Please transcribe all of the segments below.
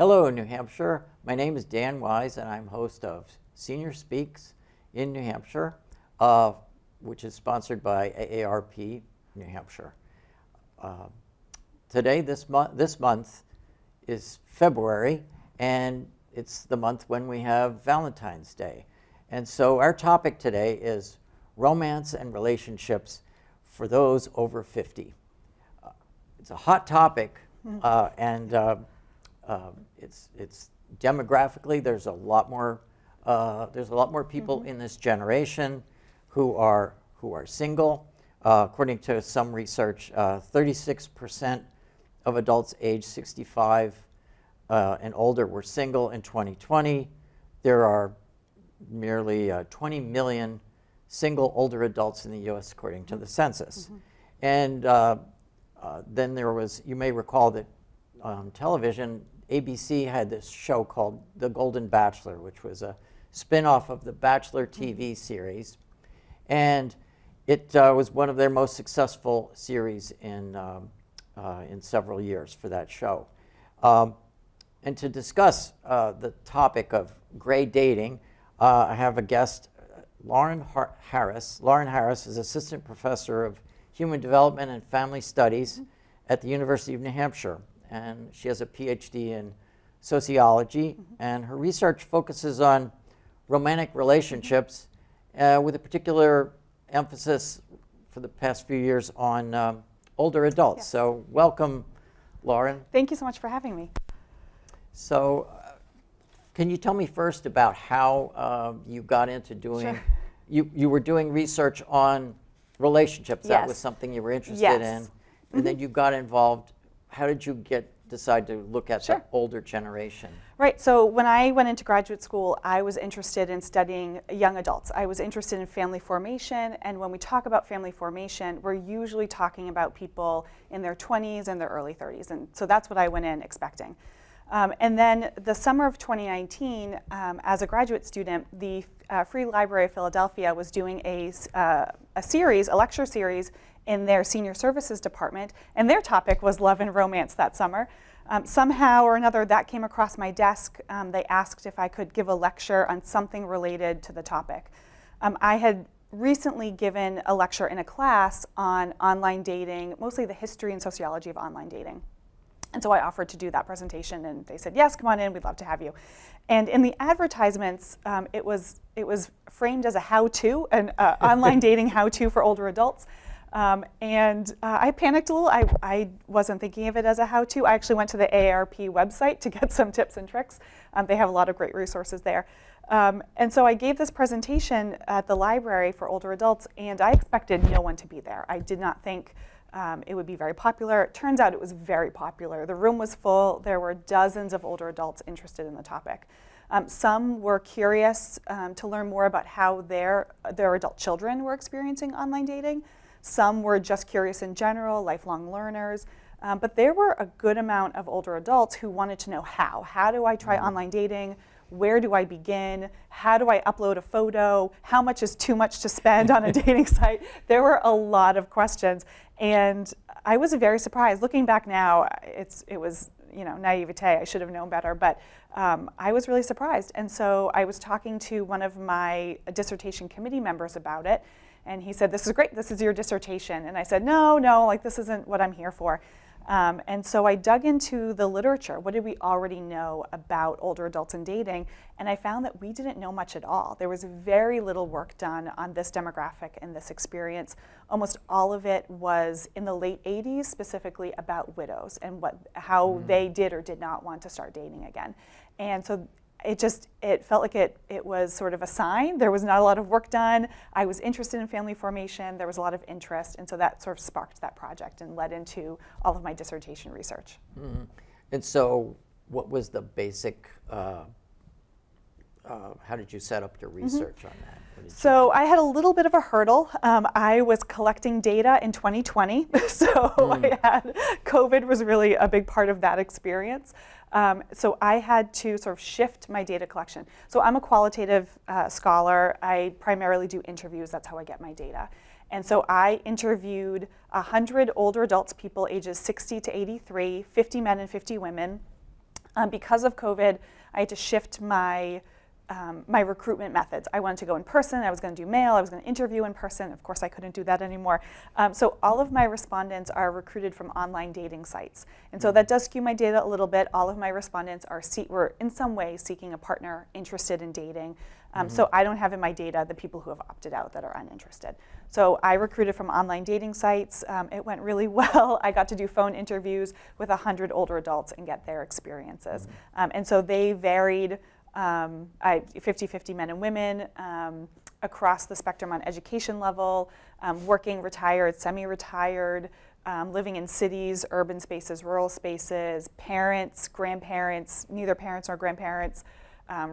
Hello, New Hampshire. My name is Dan Wise, and I'm host of Senior Speaks in New Hampshire, which is sponsored by AARP New Hampshire. Today, this month is February, and it's the month when we have Valentine's Day. And so our topic today is romance and relationships for those over 50. It's a hot topic, and it's demographically there's a lot more people in this generation who are single. According to some research, 36% of adults age 65 and older were single in 2020. There are nearly 20 million single older adults in the U.S. according to the census. And then there was, you may recall that on television, ABC had this show called The Golden Bachelor, which was a spin-off of the Bachelor TV series. And it was one of their most successful series in several years for that show. And to discuss the topic of gray dating, I have a guest, Lauren Harris. Lauren Harris is Assistant Professor of Human Development and Family Studies at the University of New Hampshire. And she has a PhD in sociology, and her research focuses on romantic relationships with a particular emphasis for the past few years on older adults. Yes. So welcome, Lauren. Thank you so much for having me. So can you tell me first about how you got into doing, Sure. you were doing research on relationships. Yes. That was something you were interested Yes. in. And then you got involved. How did you decide to look at Sure. the older generation? Right, so when I went into graduate school, I was interested in studying young adults. I was interested in family formation, and when we talk about family formation, we're usually talking about people in their 20s and their early 30s, and so that's what I went in expecting. And then the summer of 2019, as a graduate student, the Free Library of Philadelphia was doing a lecture series in their senior services department, and their topic was love and romance that summer. Somehow or another, that came across my desk. They asked if I could give a lecture on something related to the topic. I had recently given a lecture in a class on online dating, mostly the history and sociology of online dating. And so I offered to do that presentation, and they said, yes, come on in, we'd love to have you. And in the advertisements, it was framed as a how-to, an online dating how-to for older adults. And I panicked a little. I wasn't thinking of it as a how-to. I actually went to the AARP website to get some tips and tricks. They have a lot of great resources there. And so I gave this presentation at the library for older adults, and I expected no one to be there. I did not think it would be very popular. It turns out it was very popular. The room was full. There were dozens of older adults interested in the topic. Some were curious to learn more about how their adult children were experiencing online dating. Some were just curious in general, lifelong learners. But there were a good amount of older adults who wanted to know how. How do I try online dating? Where do I begin? How do I upload a photo? How much is too much to spend on a dating site? There were a lot of questions, and I was very surprised. Looking back now, it was naivete. I should have known better, but I was really surprised. And so I was talking to one of my dissertation committee members about it, and he said, "This is great. This is your dissertation." And I said, "No, like this isn't what I'm here for." And so I dug into the literature. What did we already know about older adults and dating? And I found that we didn't know much at all. There was very little work done on this demographic and this experience. Almost all of it was in the late 80s, specifically about widows and how they did or did not want to start dating again. And so it felt like it was sort of a sign. There was not a lot of work done. I was interested in family formation. There was a lot of interest, and so that sort of sparked that project and led into all of my dissertation research. Mm-hmm. And so what was the basic, how did you set up your research on that? So I had a little bit of a hurdle. I was collecting data in 2020, so COVID was really a big part of that experience. So I had to sort of shift my data collection. So I'm a qualitative scholar. I primarily do interviews. That's how I get my data. And so I interviewed 100 older adults, people ages 60 to 83, 50 men and 50 women. Because of COVID, I had to shift my my recruitment methods. I wanted to go in person. I was going to do mail. I was going to interview in person. Of course, I couldn't do that anymore. So all of my respondents are recruited from online dating sites. And so that does skew my data a little bit. All of my respondents were in some way seeking a partner interested in dating. So I don't have in my data the people who have opted out that are uninterested. So I recruited from online dating sites. It went really well. I got to do phone interviews with 100 older adults and get their experiences. And so they varied 50-50 men and women across the spectrum on education level, working, retired, semi-retired, living in cities, urban spaces, rural spaces, parents, grandparents, neither parents nor grandparents,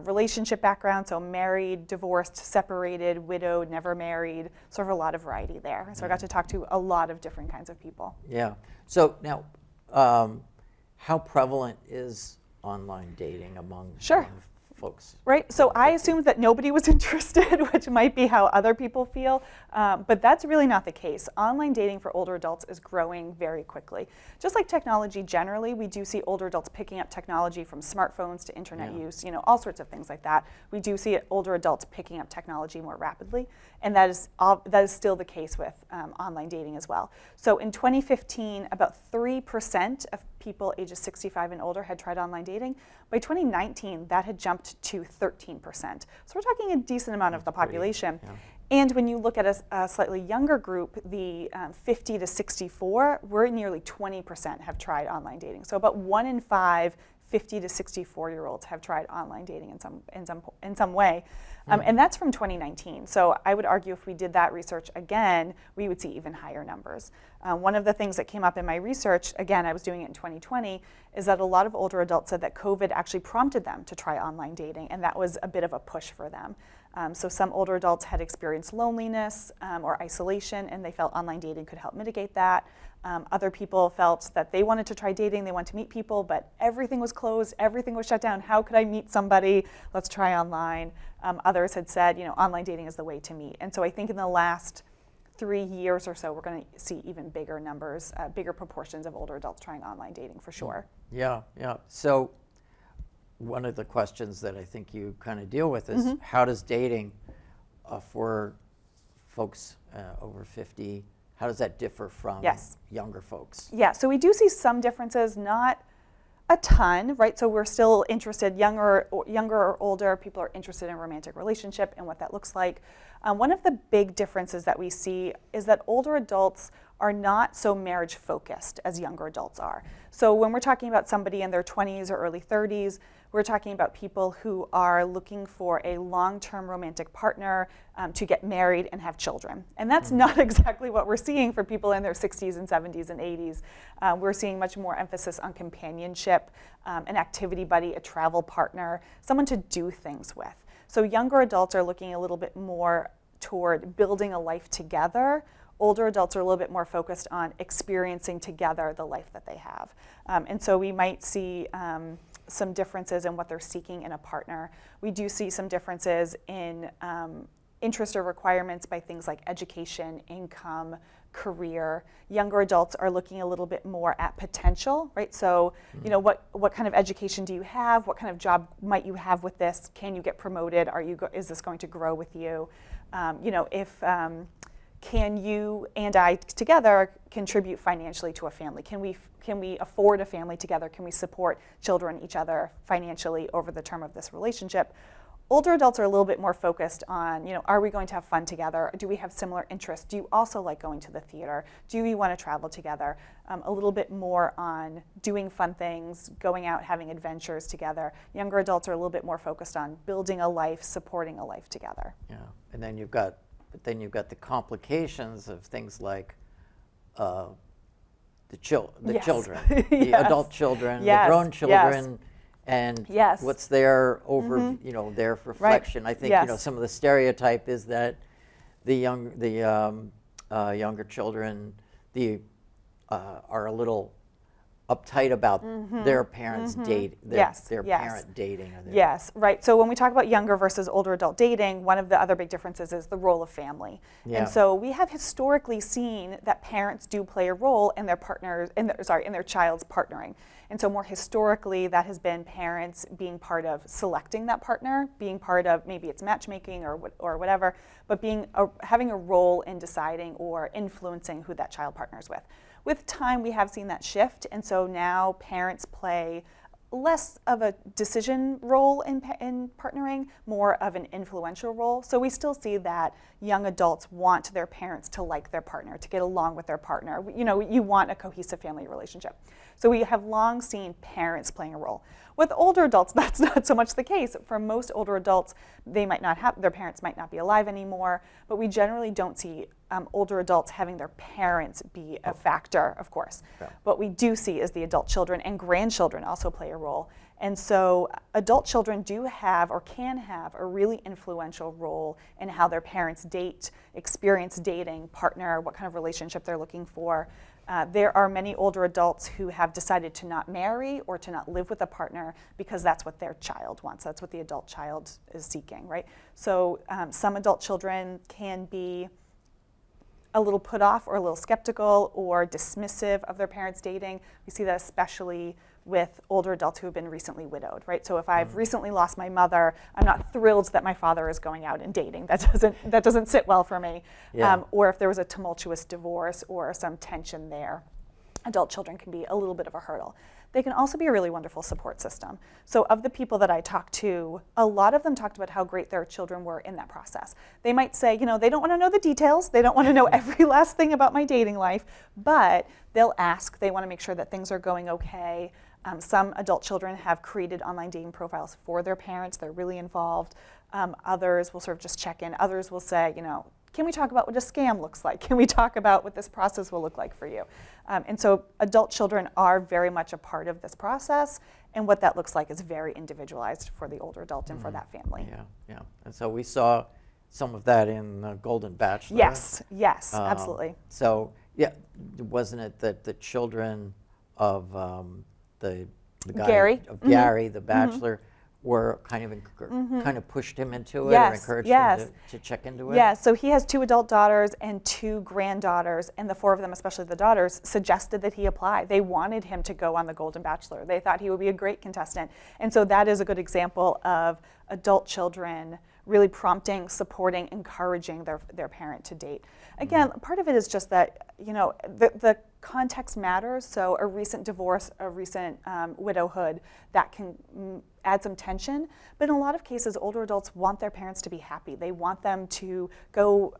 relationship background, so married, divorced, separated, widowed, never married, sort of a lot of variety there. So I got to talk to a lot of different kinds of people. Yeah. So now, how prevalent is online dating among folks? Right, so I assumed that nobody was interested, which might be how other people feel, but that's really not the case. Online dating for older adults is growing very quickly. Just like technology generally, we do see older adults picking up technology from smartphones to internet use, all sorts of things like that. We do see older adults picking up technology more rapidly, and that is still the case with online dating as well. So in 2015, about 3% of people ages 65 and older had tried online dating. By 2019, that had jumped to 13%. So we're talking a decent amount of the population. And when you look at a slightly younger group, the 50 to 64, we're nearly 20% have tried online dating. So about 1 in 5 50 to 64-year-olds have tried online dating in some way. And that's from 2019. So I would argue if we did that research again, we would see even higher numbers. One of the things that came up in my research, again, I was doing it in 2020, is that a lot of older adults said that COVID actually prompted them to try online dating, and that was a bit of a push for them. So some older adults had experienced loneliness or isolation, and they felt online dating could help mitigate that. Other people felt that they wanted to try dating, they wanted to meet people, but everything was closed, everything was shut down. How could I meet somebody? Let's try online. Others had said, online dating is the way to meet. And so I think in the last 3 years or so, we're going to see even bigger numbers, bigger proportions of older adults trying online dating for sure. Yeah. So one of the questions that I think you kind of deal with is how does dating for folks over 50, how does that differ from younger folks? Yeah, so we do see some differences, not a ton, right? So we're still interested, younger or older, people are interested in a romantic relationship and what that looks like. One of the big differences that we see is that older adults are not so marriage focused as younger adults are. So when we're talking about somebody in their 20s or early 30s, we're talking about people who are looking for a long-term romantic partner to get married and have children. And that's not exactly what we're seeing for people in their 60s and 70s and 80s. We're seeing much more emphasis on companionship, an activity buddy, a travel partner, someone to do things with. So younger adults are looking a little bit more toward building a life together. Older adults are a little bit more focused on experiencing together the life that they have. And so we might see some differences in what they're seeking in a partner. We do see some differences in interest or requirements by things like education, income, career. Younger adults are looking a little bit more at potential, right? So, what kind of education do you have? What kind of job might you have with this? Can you get promoted? Is this going to grow with you? Can you and I together contribute financially to a family? Can we afford a family together? Can we support children, each other financially over the term of this relationship? Older adults are a little bit more focused on, are we going to have fun together? Do we have similar interests? Do you also like going to the theater? Do you want to travel together? A little bit more on doing fun things, going out, having adventures together. Younger adults are a little bit more focused on building a life, supporting a life together. Yeah, and then you've got the complications of things like the children, the adult children, the grown children, and what's their their reflection. Right. I think some of the stereotype is that the younger children are a little uptight about their parents date, their Yes. parent dating. Or their, Yes, right. So when we talk about younger versus older adult dating, one of the other big differences is the role of family. Yeah. And so we have historically seen that parents do play a role in their partners, in their child's partnering. And so more historically, that has been parents being part of selecting that partner, being part of, maybe it's matchmaking or whatever, but having a role in deciding or influencing who that child partners with. With time, we have seen that shift, and so now parents play less of a decision role in partnering, more of an influential role. So we still see that young adults want their parents to like their partner, to get along with their partner. You know, you want a cohesive family relationship. So we have long seen parents playing a role. With older adults, that's not so much the case. For most older adults, they might not have, their parents might not be alive anymore, but we generally don't see older adults having their parents be a factor, of course. Yeah. What we do see is the adult children and grandchildren also play a role. And so adult children do have or can have a really influential role in how their parents date, experience dating, partner, what kind of relationship they're looking for. There are many older adults who have decided to not marry or to not live with a partner because that's what their child wants. That's what the adult child is seeking, right? So some adult children can be a little put off or a little skeptical or dismissive of their parents dating. We see that especially with older adults who have been recently widowed, right? So if I've recently lost my mother, I'm not thrilled that my father is going out and dating. That doesn't sit well for me. Yeah. Or if there was a tumultuous divorce or some tension there, adult children can be a little bit of a hurdle. They can also be a really wonderful support system. So of the people that I talked to, a lot of them talked about how great their children were in that process. They might say, you know, they don't want to know the details, they don't want to know every last thing about my dating life, but they'll ask, they want to make sure that things are going okay. Some adult children have created online dating profiles for their parents, they're really involved. Others will sort of just check in. Others will say, you know, can we talk about what a scam looks like? Can we talk about what this process will look like for you? And so adult children are very much a part of this process, and what that looks like is very individualized for the older adult and for that family. Yeah, yeah. And so we saw some of that in Golden Bachelor. Yes, yes, absolutely. So, yeah, wasn't it that the children of the guy Gary. of Gary, the Bachelor, were kind of kind of pushed him into it or Yes, encouraged yes. him to check into it? Yeah, so he has 2 adult daughters and 2 granddaughters, and the 4 of them, especially the daughters, suggested that he apply. They wanted him to go on the Golden Bachelor. They thought he would be a great contestant. And so that is a good example of adult children really prompting, supporting, encouraging their parent to date. Again, part of it is just that, you know, the context matters. So a recent divorce, a recent widowhood, that can add some tension. But in a lot of cases, older adults want their parents to be happy. They want them to go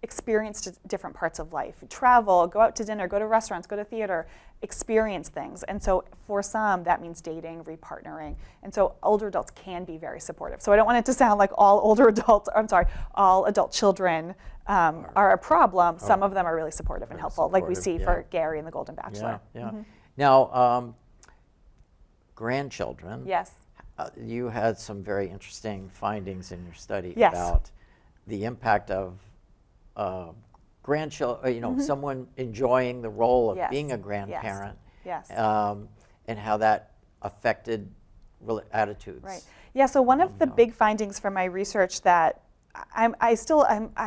experience different parts of life, travel, go out to dinner, go to restaurants, go to theater, experience things. And so for some, that means dating, repartnering. And so older adults can be very supportive. So I don't want it to sound like all all adult children are a problem. Some of them are really supportive and helpful, like we see for Gary in the Golden Bachelor. Yeah, yeah. Now, grandchildren. Yes. You had some very interesting findings in your study Yes. about the impact of grandchildren, you know, someone enjoying the role of Yes. being a grandparent. Yes. And how that affected attitudes. Right. Yeah, so one of the big findings from my research that I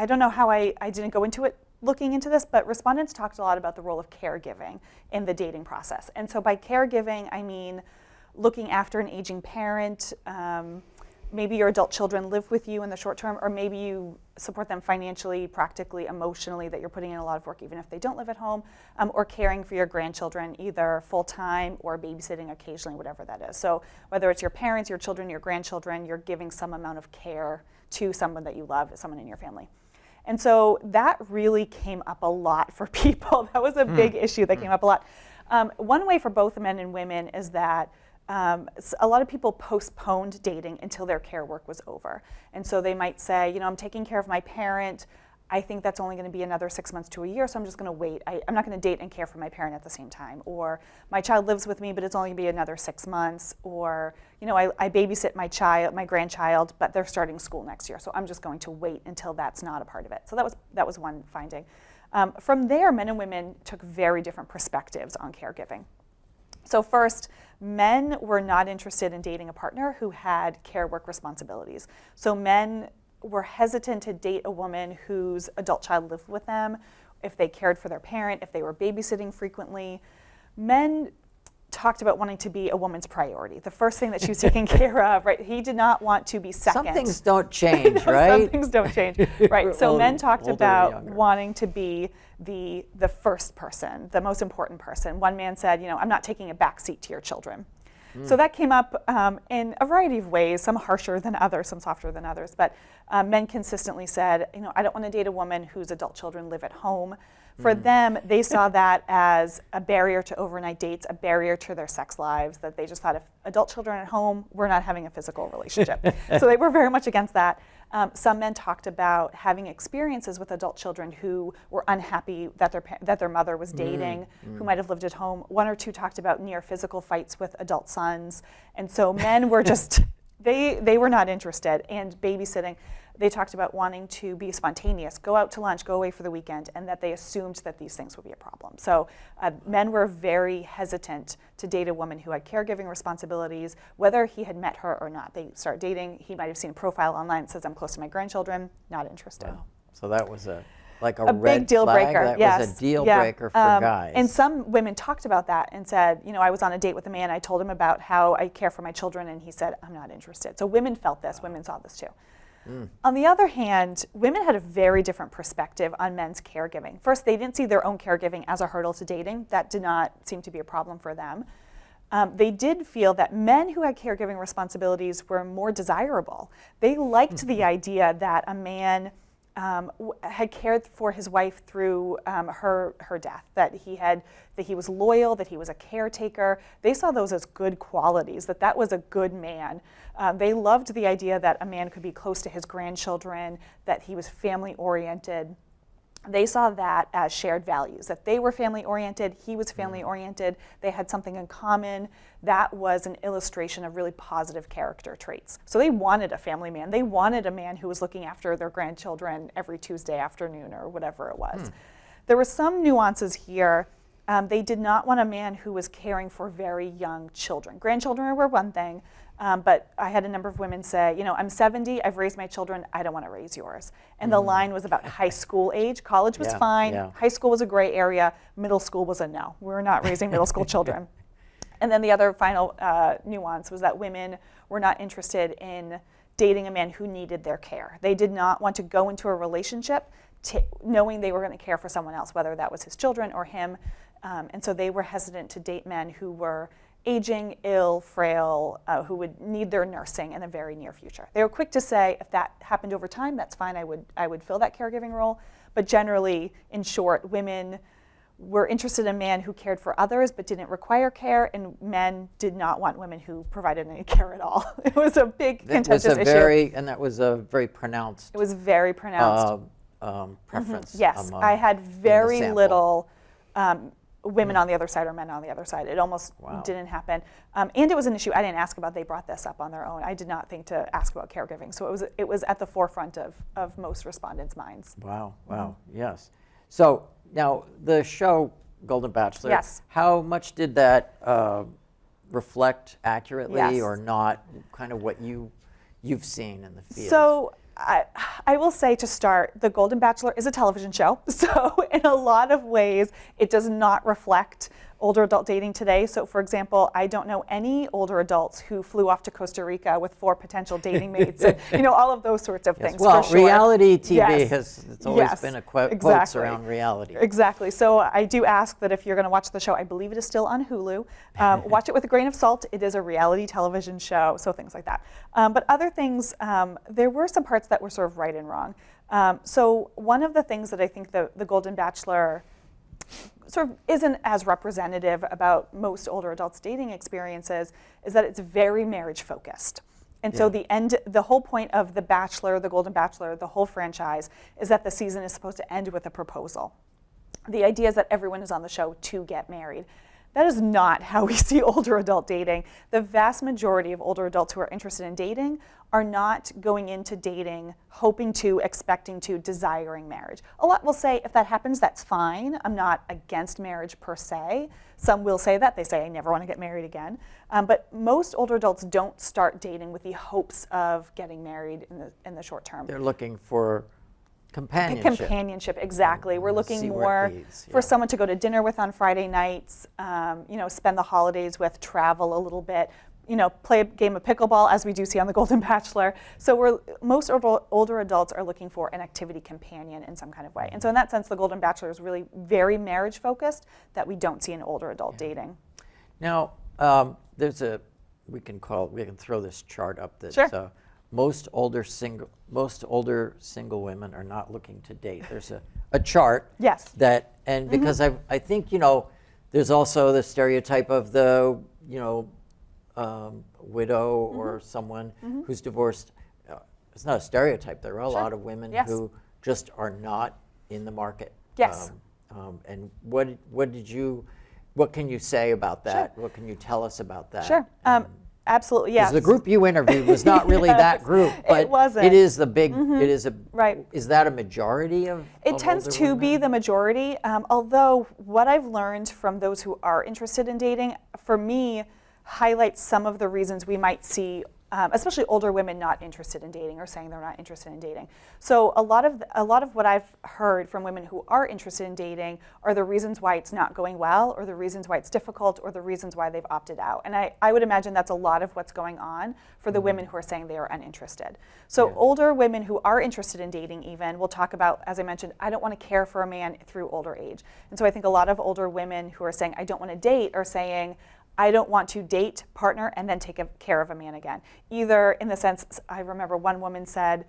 don't know how I didn't go into it looking into this, but respondents talked a lot about the role of caregiving in the dating process. And so by caregiving, I mean looking after an aging parent. Maybe your adult children live with you in the short term, or maybe you support them financially, practically, emotionally, that you're putting in a lot of work even if they don't live at home, or caring for your grandchildren either full-time or babysitting occasionally, whatever that is. So whether it's your parents, your children, your grandchildren, you're giving some amount of care to someone that you love, someone in your family. And so that really came up a lot for people. That was a big issue that came up a lot. One way for both men and women is that a lot of people postponed dating until their care work was over. And so they might say, you know, I'm taking care of my parent. I think that's only going to be another 6 months to a year, so I'm just going to wait. I'm not going to date and care for my parent at the same time. Or my child lives with me, but it's only going to be another 6 months. Or, you know, I babysit my grandchild, but they're starting school next year, so I'm just going to wait until that's not a part of it. So that was one finding. From there, men and women took very different perspectives on caregiving. So first, men were not interested in dating a partner who had care work responsibilities. So men were hesitant to date a woman whose adult child lived with them, if they cared for their parent, if they were babysitting frequently. Men talked about wanting to be a woman's priority, the first thing that she was taking care of, right? He did not want to be second. Some things don't change, right? Some things don't change, right? So men talked older or about younger. wanting to be the first person, the most important person. One man said, I'm not taking a back seat to your children. So that came up in a variety of ways, some harsher than others, some softer than others. But men consistently said, I don't want to date a woman whose adult children live at home. For them, they saw that as a barrier to overnight dates, a barrier to their sex lives, that they just thought if adult children at home, we're not having a physical relationship. So they were very much against that. Some men talked about having experiences with adult children who were unhappy that their mother was dating, who might have lived at home. One or two talked about near physical fights with adult sons. And so men were just, they were not interested. And babysitting, they talked about wanting to be spontaneous, go out to lunch, go away for the weekend, and that they assumed that these things would be a problem. So men were very hesitant to date a woman who had caregiving responsibilities, whether he had met her or not. They start dating, he might have seen a profile online that says, I'm close to my grandchildren, not interested. Wow. So that was a red big deal flag. breaker. That Yes. was a deal Yeah. breaker for guys. And some women talked about that and said, I was on a date with a man, I told him about how I care for my children, and he said, I'm not interested. So women felt this, women saw this too. On the other hand, women had a very different perspective on men's caregiving. First, they didn't see their own caregiving as a hurdle to dating. That did not seem to be a problem for them. They did feel that men who had caregiving responsibilities were more desirable. They liked the idea that a man had cared for his wife through her death, that he was loyal, that he was a caretaker. They saw those as good qualities, that was a good man. They loved the idea that a man could be close to his grandchildren, that he was family oriented. They saw that as shared values, that they were family oriented, he was family oriented, they had something in common. That was an illustration of really positive character traits. So they wanted a family man. They wanted a man who was looking after their grandchildren every Tuesday afternoon or whatever it was. There were some nuances here. They did not want a man who was caring for very young children. Grandchildren were one thing, but I had a number of women say, I'm 70, I've raised my children, I don't want to raise yours. And the line was about high school age. College was fine, high school was a gray area, middle school was a no. We're not raising middle school children. And then the other final nuance was that women were not interested in dating a man who needed their care. They did not want to go into a relationship knowing they were going to care for someone else, whether that was his children or him. And so they were hesitant to date men who were aging, ill, frail, who would need their nursing in the very near future. They were quick to say, if that happened over time, that's fine, I would fill that caregiving role. But generally, in short, women were interested in a man who cared for others but didn't require care, and men did not want women who provided any care at all. It was a big contentious issue. And that was a very pronounced. It was very pronounced. Preference. Yes, I had very little women on the other side or men on the other side. It almost didn't happen. And it was an issue I didn't ask about. They brought this up on their own. I did not think to ask about caregiving. So it was at the forefront of most respondents' minds. Wow, yes. So now the show Golden Bachelor, yes. How much did that reflect accurately Yes. or not kind of what you've seen in the field? So I will say to start, The Golden Bachelor is a television show. So in a lot of ways, it does not reflect older adult dating today. So for example, I don't know any older adults who flew off to Costa Rica with 4 potential dating mates and all of those sorts of things. Well, for sure. reality TV Yes. it's always been a quotes around reality. Exactly. So I do ask that if you're going to watch the show, I believe it is still on Hulu, watch it with a grain of salt. It is a reality television show, so things like that. But other things, there were some parts that were sort of right and wrong. So one of the things that I think the Golden Bachelor sort of isn't as representative about most older adults' dating experiences is that it's very marriage focused. And so the whole point of The Bachelor, The Golden Bachelor, the whole franchise is that the season is supposed to end with a proposal. The idea is that everyone is on the show to get married. That is not how we see older adult dating. The vast majority of older adults who are interested in dating are not going into dating hoping to, expecting to, desiring marriage. A lot will say, if that happens, that's fine. I'm not against marriage per se. Some will say that. They say, I never want to get married again. But most older adults don't start dating with the hopes of getting married in the short term. They're looking for companionship. Companionship, exactly. We're looking See where more it leads, for yeah. someone to go to dinner with on Friday nights, spend the holidays with, travel a little bit, play a game of pickleball, as we do see on The Golden Bachelor. So most older adults are looking for an activity companion in some kind of way. And so in that sense, The Golden Bachelor is really very marriage focused that we don't see in older adult dating. Now, we can throw this chart up that Sure. most older single women are not looking to date. There's a chart. Yes. And because I think, there's also the stereotype of the, widow or someone who's divorced. It's not a stereotype. There are a lot of women who just are not in the market. Yes. And what can you say about that? Sure. What can you tell us about that? Sure. Absolutely, yes. The group you interviewed was not really that group, but it wasn't. It is the big. It is a right. Is that a majority of? It tends older to women? be the majority. Although what I've learned from those who are interested in dating, for me, highlights some of the reasons we might see, especially older women not interested in dating or saying they're not interested in dating. So a lot of what I've heard from women who are interested in dating are the reasons why it's not going well, or the reasons why it's difficult, or the reasons why they've opted out. And I would imagine that's a lot of what's going on for the women who are saying they are uninterested. So older women who are interested in dating even will talk about, as I mentioned, I don't want to care for a man through older age. And so I think a lot of older women who are saying I don't want to date are saying, I don't want to date, partner, and then take care of a man again. Either in the sense, I remember one woman said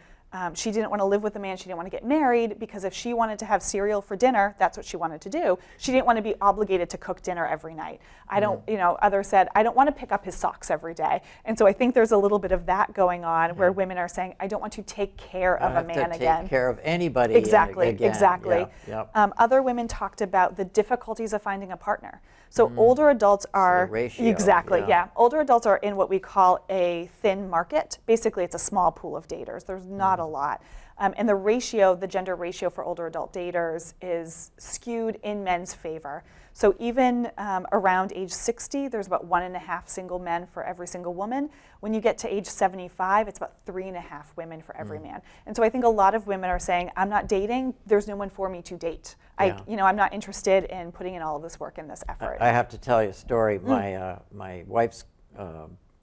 she didn't want to live with a man, she didn't want to get married, because if she wanted to have cereal for dinner, that's what she wanted to do. She didn't want to be obligated to cook dinner every night. Others said, I don't want to pick up his socks every day. And so I think there's a little bit of that going on where women are saying, I don't want to take care of a man again. Take care of anybody Exactly, again. exactly. Yeah, yep. Other women talked about the difficulties of finding a partner. So older adults are the ratio, exactly, older adults are in what we call a thin market. Basically, it's a small pool of daters. There's not a lot. And the gender ratio for older adult daters is skewed in men's favor. So even around age 60, there's about 1.5 single men for every single woman. When you get to age 75, it's about 3.5 women for every man. And so I think a lot of women are saying, I'm not dating, there's no one for me to date. I'm not interested in putting in all of this work and this effort. I have to tell you a story. My wife's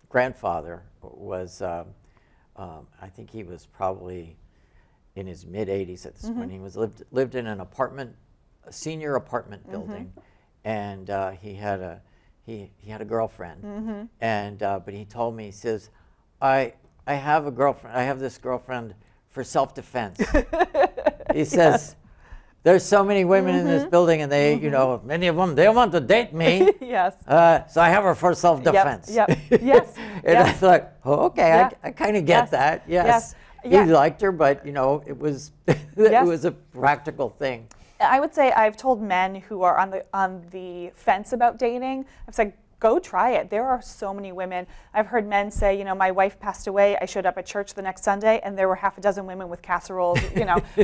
grandfather was, I think he was probably in his mid-80s at this point. He lived in an a senior apartment building, and he had a girlfriend. And but he told me, he says, I have a girlfriend. I have this girlfriend for self-defense. He says, there's so many women in this building, and they, many of them, they want to date me. Yes. So I have her for self-defense. Yep. Yes. And I thought, okay, I kind of get that. Yes. He liked her, but it was it was a practical thing. I would say I've told men who are on the fence about dating, I've said, go try it. There are so many women. I've heard men say, my wife passed away. I showed up at church the next Sunday, and there were half a dozen women with casseroles,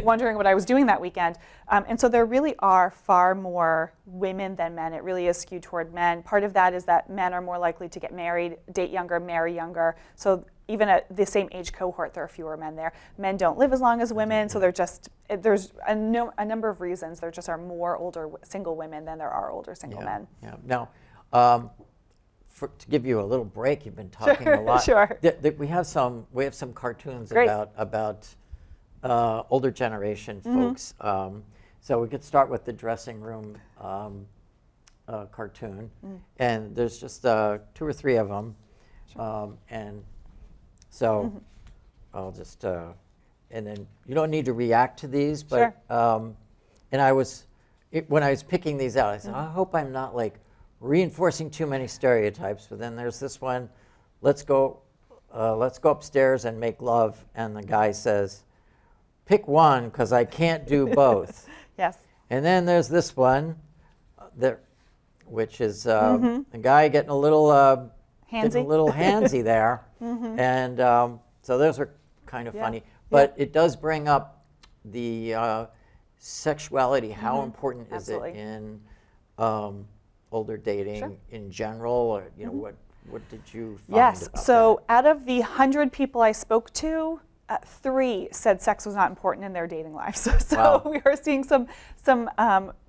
wondering what I was doing that weekend. And so there really are far more women than men. It really is skewed toward men. Part of that is that men are more likely to get married, date younger, marry younger. So even at the same age cohort, there are fewer men there. Men don't live as long as women, so there's a number of reasons. There just are more older single women than there are older single men. Yeah. Now, to give you a little break, you've been talking a lot. Sure. We have some cartoons Great. about older generation folks. So we could start with the dressing room cartoon, and there's just 2 or 3 of them, and so I'll just and then you don't need to react to these, but and when I was picking these out, I said, I hope I'm not reinforcing too many stereotypes. But then there's this one, let's go upstairs and make love, and the guy says, pick one because I can't do both. Yes. And then there's this one, which is a guy getting a little handsy there, and so those are kind of funny. But it does bring up the sexuality. How important is it in older dating in general, or what did you find? Yes. About So out of the 100 people I spoke to, 3 said sex was not important in their dating lives. So Wow. we are seeing some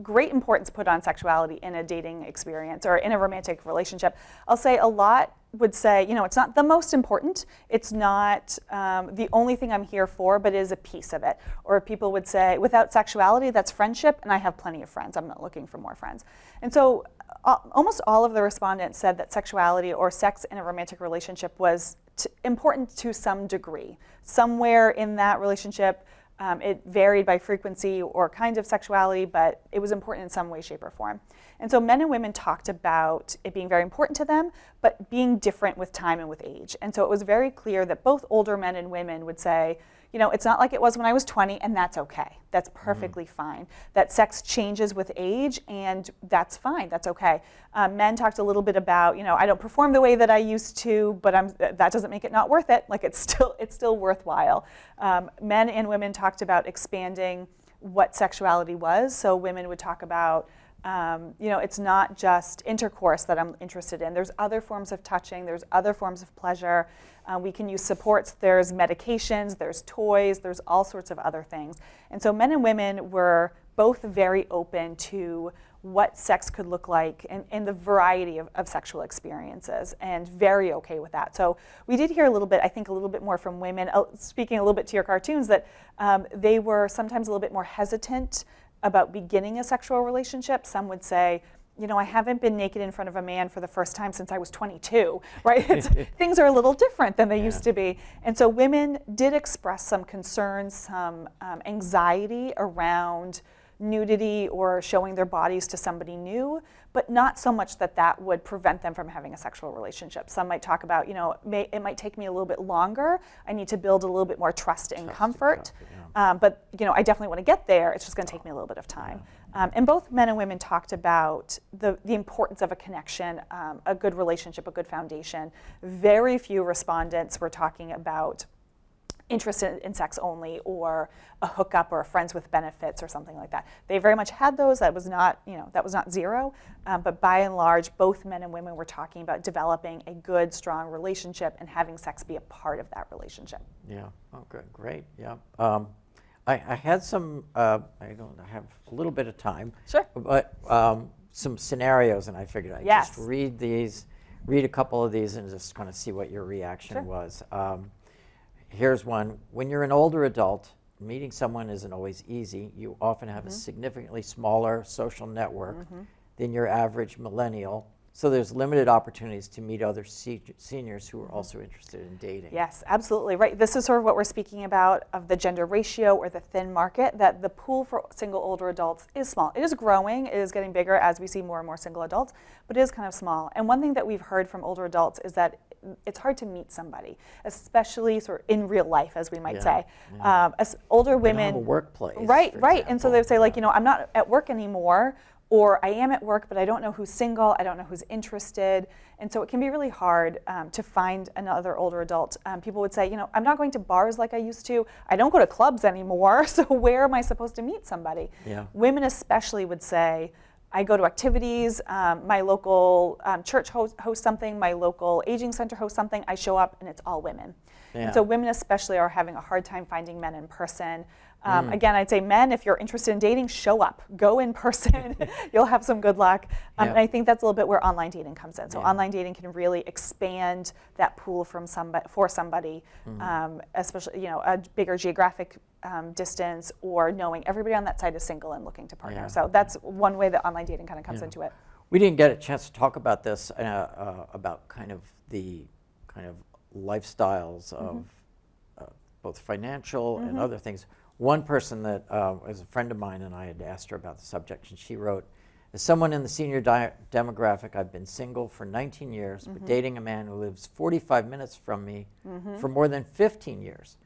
great importance put on sexuality in a dating experience or in a romantic relationship. I'll say a lot would say, it's not the most important. It's not the only thing I'm here for, but it is a piece of it. Or people would say, without sexuality, that's friendship, and I have plenty of friends. I'm not looking for more friends. And so almost all of the respondents said that sexuality or sex in a romantic relationship was important to some degree. Somewhere in that relationship, it varied by frequency or kind of sexuality, but it was important in some way, shape, or form. And so men and women talked about it being very important to them, but being different with time and with age. And so it was very clear that both older men and women would say, it's not like it was when I was 20, and that's okay. That's perfectly fine. That sex changes with age, and that's fine. That's okay. Men talked a little bit about, I don't perform the way that I used to, but that doesn't make it not worth it. Like it's still worthwhile. Men and women talked about expanding what sexuality was. So women would talk about, it's not just intercourse that I'm interested in. There's other forms of touching. There's other forms of pleasure. We can use supports. There's medications. There's toys. There's all sorts of other things. And so men and women were both very open to what sex could look like and the variety of sexual experiences, and very okay with that. So we did hear a little bit more from women, speaking a little bit to your cartoons, that they were sometimes a little bit more hesitant about beginning a sexual relationship. Some would say, I haven't been naked in front of a man for the first time since I was 22, right? Things are a little different than they used to be. And so women did express some concerns, some anxiety around nudity or showing their bodies to somebody new, but not so much that would prevent them from having a sexual relationship. Some might talk about, it might take me a little bit longer. I need to build a little bit more trust and comfort. But I definitely want to get there. It's just going to take me a little bit of time. And both men and women talked about the importance of a connection, a good relationship, a good foundation. Very few respondents were talking about interest in sex only, or a hookup, or a friends with benefits, or something like that. They very much had those. That was not zero. But by and large, both men and women were talking about developing a good, strong relationship and having sex be a part of that relationship. Yeah. Oh, good. Great. Yeah. I had some. I have a little bit of time. Sure. But some scenarios, and I figured I'd just read a couple of these, and just kind of see what your reaction was. Here's one. When you're an older adult, meeting someone isn't always easy. You often have a significantly smaller social network than your average millennial. So there's limited opportunities to meet other seniors who are also interested in dating. Yes, absolutely. Right. This is sort of what we're speaking about, of the gender ratio or the thin market, that the pool for single older adults is small. It is growing. It is getting bigger as we see more and more single adults, but it is kind of small. And one thing that we've heard from older adults is that it's hard to meet somebody, especially sort of in real life, as we might say. As older women, they don't have a workplace, right. And so they would say, I'm not at work anymore, or I am at work, but I don't know who's single, I don't know who's interested. And so it can be really hard to find another older adult. People would say, I'm not going to bars like I used to. I don't go to clubs anymore, so where am I supposed to meet somebody? Women especially would say, I go to activities, my local church hosts something, my local aging center hosts something, I show up and it's all women. And so women especially are having a hard time finding men in person. Again, I'd say men, if you're interested in dating, show up, go in person, you'll have some good luck. And I think that's a little bit where online dating comes in. So online dating can really expand that pool for somebody, especially a bigger geographic distance, or knowing everybody on that site is single and looking to partner. So that's one way that online dating kind of comes into it. We didn't get a chance to talk about this, about kind of the lifestyles of both financial and other things. One person that was a friend of mine, and I had asked her about the subject, and she wrote, as someone in the senior demographic, I've been single for 19 years, but dating a man who lives 45 minutes from me for more than 15 years.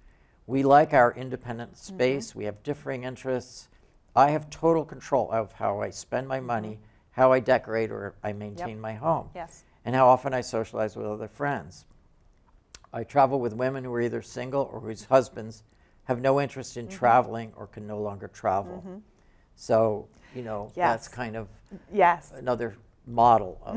We like our independent space. We have differing interests. I have total control of how I spend my money, how I decorate or I maintain my home, Yes. and how often I socialize with other friends. I travel with women who are either single or whose husbands have no interest in traveling or can no longer travel. So, you know, that's Yes. kind of Yes. another model of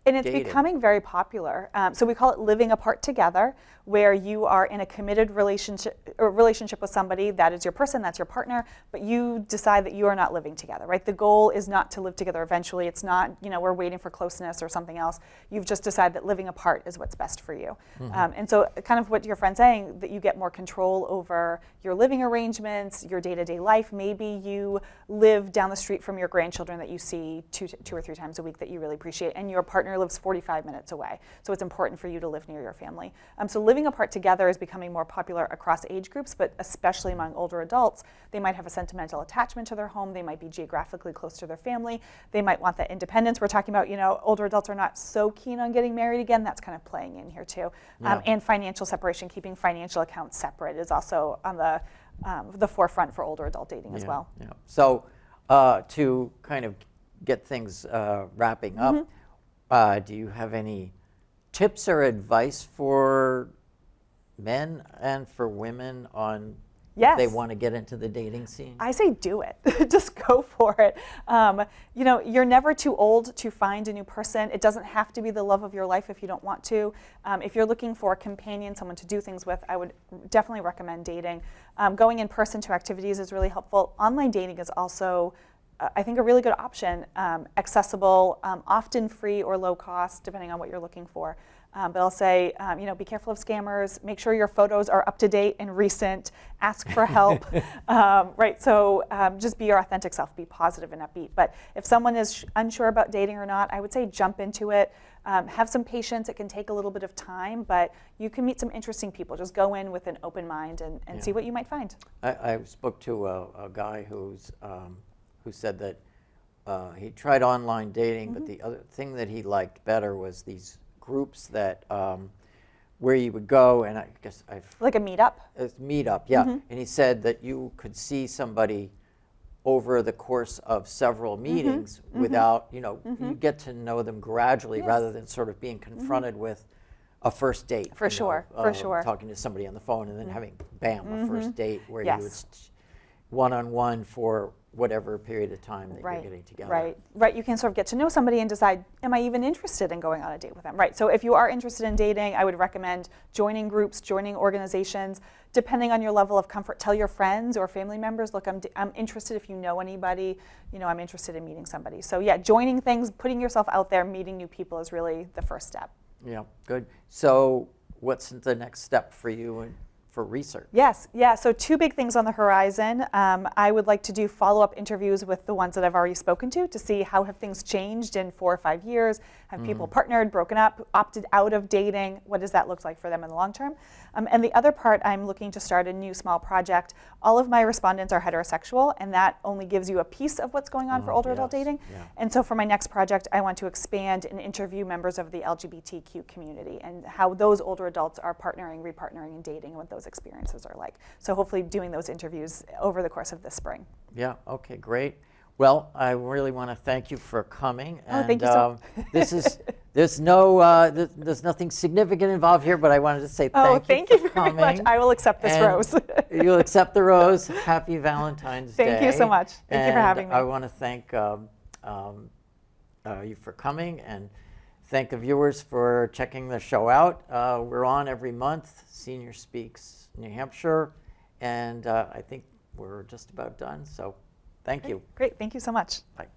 And it's dating. becoming very popular. So we call it living apart together, where you are in a committed relationship with somebody that is your person, that's your partner, but you decide that you are not living together, right? The goal is not to live together eventually. It's not, you know, we're waiting for closeness or something else. You've just decided that living apart is what's best for you. And so kind of what your friend's saying, that you get more control over your living arrangements, your day-to-day life. Maybe you live down the street from your grandchildren that you see two or three times a week that you really appreciate, and your partner lives 45 minutes away. So it's important for you to live near your family. So living apart together is becoming more popular across age groups, but especially among older adults. They might have a sentimental attachment to their home. They might be geographically close to their family. They might want that independence. We're talking about, you know, older adults are not so keen on getting married again. That's kind of playing in here too. And financial separation, keeping financial accounts separate is also on the forefront for older adult dating as well. Yeah. So to kind of get things wrapping up, do you have any tips or advice for men and for women on if they Yes. want to get into the dating scene? I say do it. Just go for it. You know, you're never too old to find a new person. It doesn't have to be the love of your life if you don't want to. If you're looking for a companion, someone to do things with, I would definitely recommend dating. Going in person to activities is really helpful. Online dating is also, I think, a really good option. Accessible, often free or low cost, depending on what you're looking for. But I'll say, you know, be careful of scammers. Make sure your photos are up to date and recent. Ask for help, right? So just be your authentic self. Be positive and upbeat. But if someone is unsure about dating or not, I would say jump into it. Have some patience. It can take a little bit of time, but you can meet some interesting people. Just go in with an open mind and see what you might find. I spoke to a guy who said that he tried online dating, but the other thing that he liked better was these groups that where you would go, and I guess Like a meetup? it's meetup, yeah. And he said that you could see somebody over the course of several meetings without, you know, you get to know them gradually rather than sort of being confronted with a first date. For sure, for sure. Talking to somebody on the phone and then having, bam, a first date where Yes. you would one-on-one for whatever period of time that you're getting together. Right. You can sort of get to know somebody and decide, am I even interested in going on a date with them? Right. So if you are interested in dating, I would recommend joining groups, joining organizations. Depending on your level of comfort, tell your friends or family members, look, I'm interested if you know anybody, you know, I'm interested in meeting somebody. So yeah, joining things, putting yourself out there, meeting new people is really the first step. Yeah, good. So what's the next step for you for research? Yes, yeah, so two big things on the horizon. I would like to do follow-up interviews with the ones that I've already spoken to see how have things changed in 4 or 5 years. Have people partnered, broken up, opted out of dating? What does that look like for them in the long term? And the other part, I'm looking to start a new small project. All of my respondents are heterosexual, and that only gives you a piece of what's going on for older adult dating. Yeah. And so for my next project, I want to expand and interview members of the LGBTQ community and how those older adults are partnering, repartnering, and dating, and what those experiences are like. So hopefully doing those interviews over the course of this spring. Yeah, okay, great. Well, I really want to thank you for coming. And thank you so much. there's nothing significant involved here, but I wanted to say thank you for very coming. much. I will accept this And rose. You'll accept the rose. Happy Valentine's Day. Thank you so much. Thank you for having me. I want to thank you for coming and thank the viewers for checking the show out. We're on every month, Senior Speaks New Hampshire, and I think we're just about done. So thank you. Great. Thank you so much. Bye.